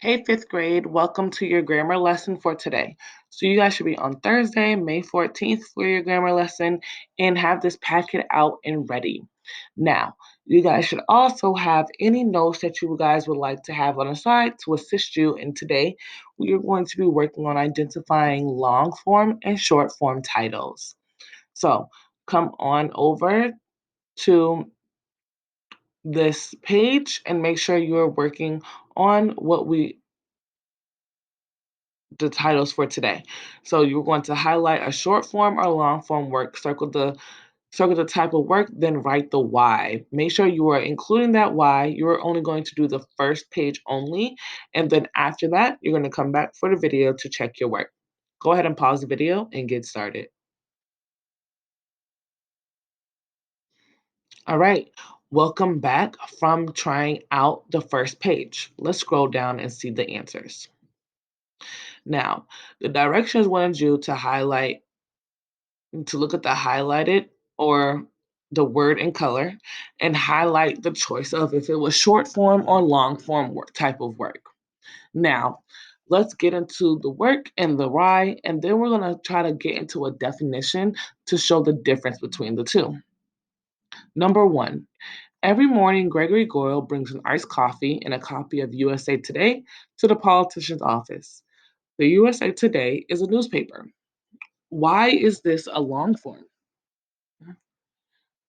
Hey, fifth grade, welcome to your grammar lesson for today. So, you guys should be on Thursday, May 14th, for your grammar lesson and have this packet out and ready. Now, you guys should also have any notes that you guys would like to have on the side to assist you. And today, we are going to be working on identifying long form and short form titles. So, come on over to this page and make sure you're working on the titles for today. So you're going to highlight a short form or long form work, circle the type of work, then write the why. Make sure you are including that why. You're only going to do the first page only, and then after that, you're going to come back for the video to check your work. Go ahead and pause the video and get started. All right. Welcome back from trying out the first page. Let's scroll down and see the answers. Now, the directions wanted you to look at the highlighted or the word in color and highlight the choice of if it was short form or long form work, type of work. Now, let's get into the work and the why, and then we're going to try to get into a definition to show the difference between the two. Number one, every morning Gregory Goyle brings an iced coffee and a copy of USA Today to the politician's office. The USA Today is a newspaper. Why is this a long form?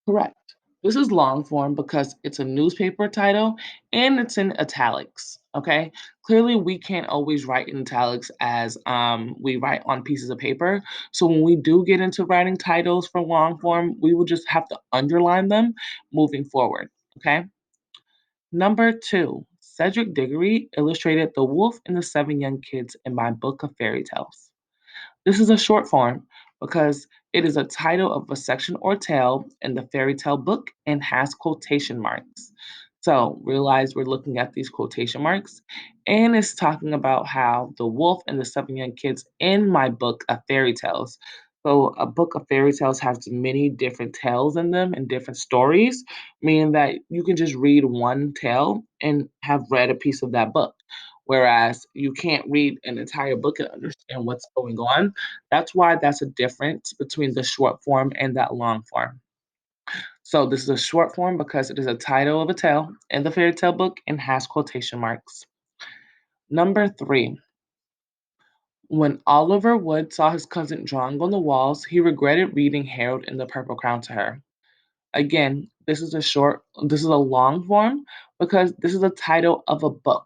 Correct. This is long form because it's a newspaper title and it's in italics. Okay. Clearly, we can't always write in italics as we write on pieces of paper. So when we do get into writing titles for long form, we will just have to underline them moving forward. Okay. Number two, Cedric Diggory illustrated The Wolf and the Seven Young Kids in my book of fairy tales. This is a short form because it is a title of a section or tale in the fairy tale book and has quotation marks. So realize we're looking at these quotation marks, and it's talking about how the wolf and the seven young kids in my book of fairy tales. So a book of fairy tales has many different tales in them and different stories, meaning that you can just read one tale and have read a piece of that book. Whereas you can't read an entire book and understand what's going on. That's why that's a difference between the short form and that long form. So this is a short form because it is a title of a tale in the fairy tale book and has quotation marks. Number three, when Oliver Wood saw his cousin drawing on the walls, he regretted reading Harold and the Purple Crown to her. Again, this is a long form because this is the title of a book.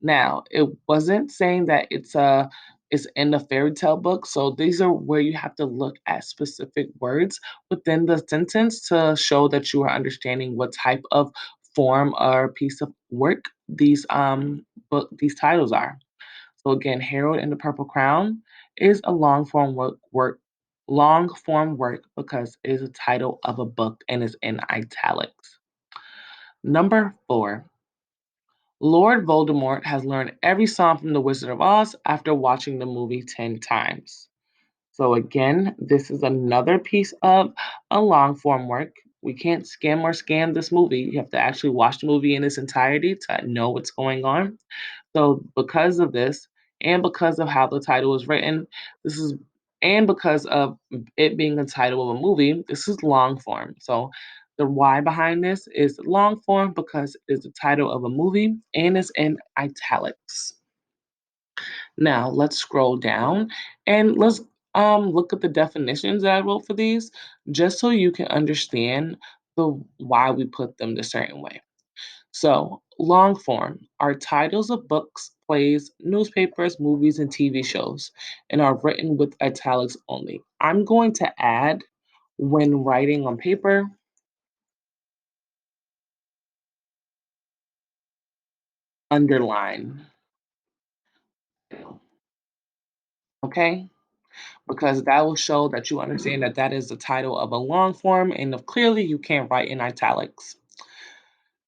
Now, it wasn't saying that it's in the fairy tale book, so these are where you have to look at specific words within the sentence to show that you are understanding what type of form or piece of work these titles are. So again, Harold and the Purple Crown is a long form work because it is a title of a book and is in italics. Number four, Lord Voldemort has learned every song from The Wizard of Oz after watching the movie 10 times. So again, this is another piece of a long form work. We can't skim or scan this movie. You have to actually watch the movie in its entirety to know what's going on. So because of this, and because of how the title is written, this is and because of it being the title of a movie, this is long form. So the why behind this is long form because it's the title of a movie and it's in italics. Now let's scroll down and let's look at the definitions that I wrote for these, just so you can understand the why we put them the certain way. So, long form are titles of books, plays, newspapers, movies, and TV shows, and are written with italics only. I'm going to add when writing on paper, underline, okay? Because that will show that you understand that that is the title of a long form, and if clearly you can't write in italics.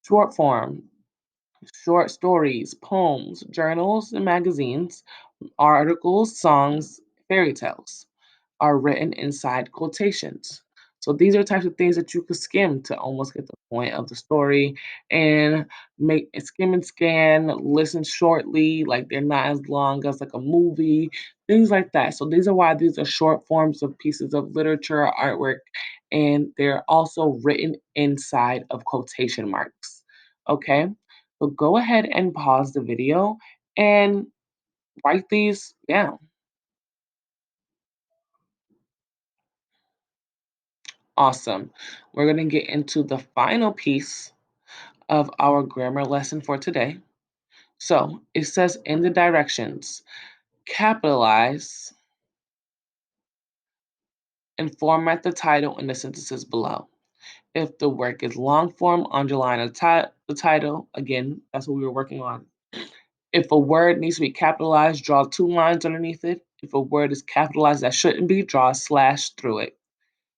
Short form, short stories, poems, journals, and magazines, articles, songs, fairy tales are written inside quotations. So these are types of things that you could skim to almost get the point of the story and make skim and scan, listen shortly, like they're not as long as like a movie, things like that. So these are why these are short forms of pieces of literature or artwork, and they're also written inside of quotation marks. Okay, so go ahead and pause the video and write these down. Awesome. We're going to get into the final piece of our grammar lesson for today. So it says in the directions, capitalize and format the title in the sentences below. If the work is long form, underline the title. Again, that's what we were working on. If a word needs to be capitalized, draw two lines underneath it. If a word is capitalized that shouldn't be, draw a slash through it.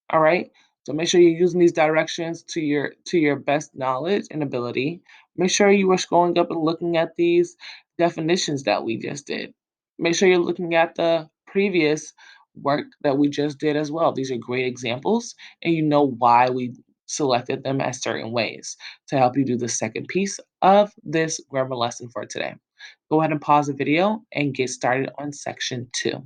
All right. So make sure you're using these directions to your best knowledge and ability. Make sure you are scrolling up and looking at these definitions that we just did. Make sure you're looking at the previous work that we just did as well. These are great examples, and you know why we selected them as certain ways to help you do the second piece of this grammar lesson for today. Go ahead and pause the video and get started on section 2.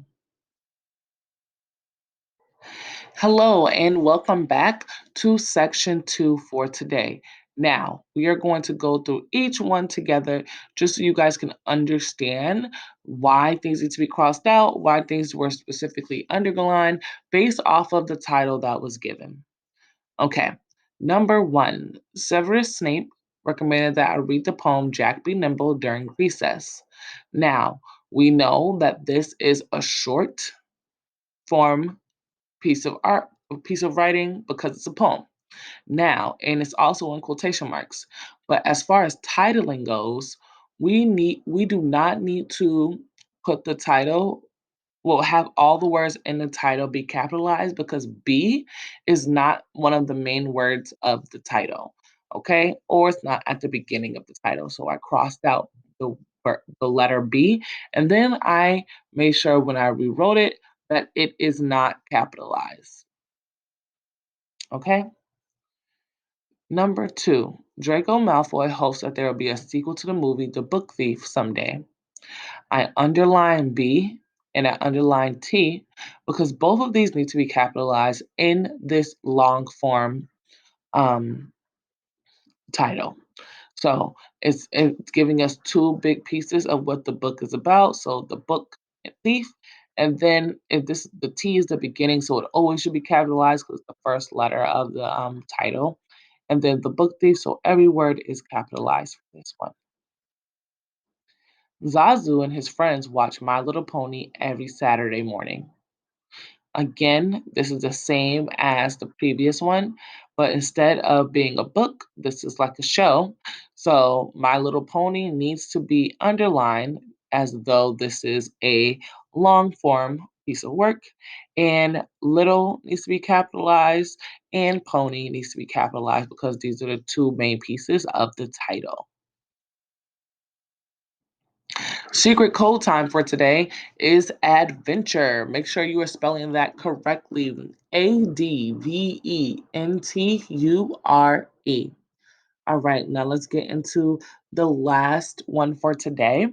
Hello, and welcome back to section 2 for today. Now, we are going to go through each one together just so you guys can understand why things need to be crossed out, why things were specifically underlined based off of the title that was given. Okay, number 1, Severus Snape recommended that I read the poem Jack Be Nimble during recess. Now, we know that this is a short form piece of art, a piece of writing because it's a poem. Now, and it's also in quotation marks. But as far as titling goes, we do not need to put the title will have all the words in the title be capitalized because B is not one of the main words of the title. Okay? Or it's not at the beginning of the title. So I crossed out the letter B, and then I made sure when I rewrote it that it is not capitalized. Okay? Number 2, Draco Malfoy hopes that there will be a sequel to the movie The Book Thief someday. I underline B and I underline T because both of these need to be capitalized in this long form um, title. So it's giving us two big pieces of what the book is about. So the book and thief, and then if this the T is the beginning, so it always should be capitalized because it's the first letter of the title, and then the book thief. So every word is capitalized for this one. Zazu and his friends watch My Little Pony every Saturday morning. Again, this is the same as the previous one, but instead of being a book, this is like a show. So My Little Pony needs to be underlined as though this is a long form piece of work, and little needs to be capitalized, and pony needs to be capitalized because these are the two main pieces of the title. Secret code time for today is adventure. Make sure you are spelling that correctly. Adventure. All right, now let's get into the last one for today.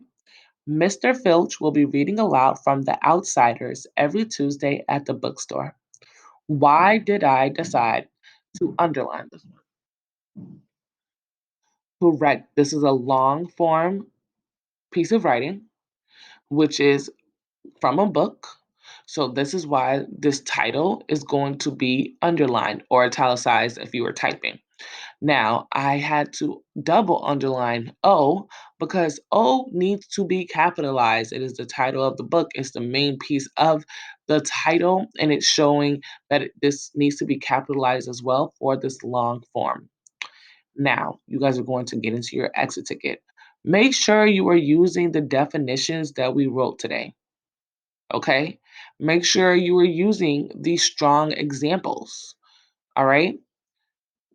Mr. Filch will be reading aloud from The Outsiders every Tuesday at the bookstore. Why did I decide to underline this one? Correct. This is a long form piece of writing, which is from a book. So this is why this title is going to be underlined or italicized if you were typing. Now, I had to double underline O because O needs to be capitalized. It is the title of the book. It's the main piece of the title, and it's showing that this needs to be capitalized as well for this long form. Now, you guys are going to get into your exit ticket. Make sure you are using the definitions that we wrote today. Okay? Make sure you are using these strong examples. All right?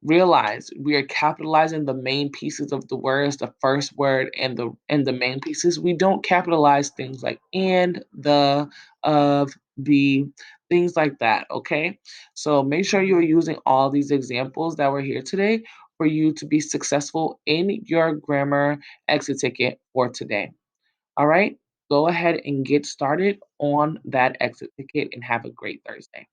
Realize we are capitalizing the main pieces of the words, the first word and the main pieces. We don't capitalize things like and, the, of, the, things like that, okay? So make sure you're using all these examples that were here today for you to be successful in your grammar exit ticket for today. All right? Go ahead and get started on that exit ticket and have a great Thursday.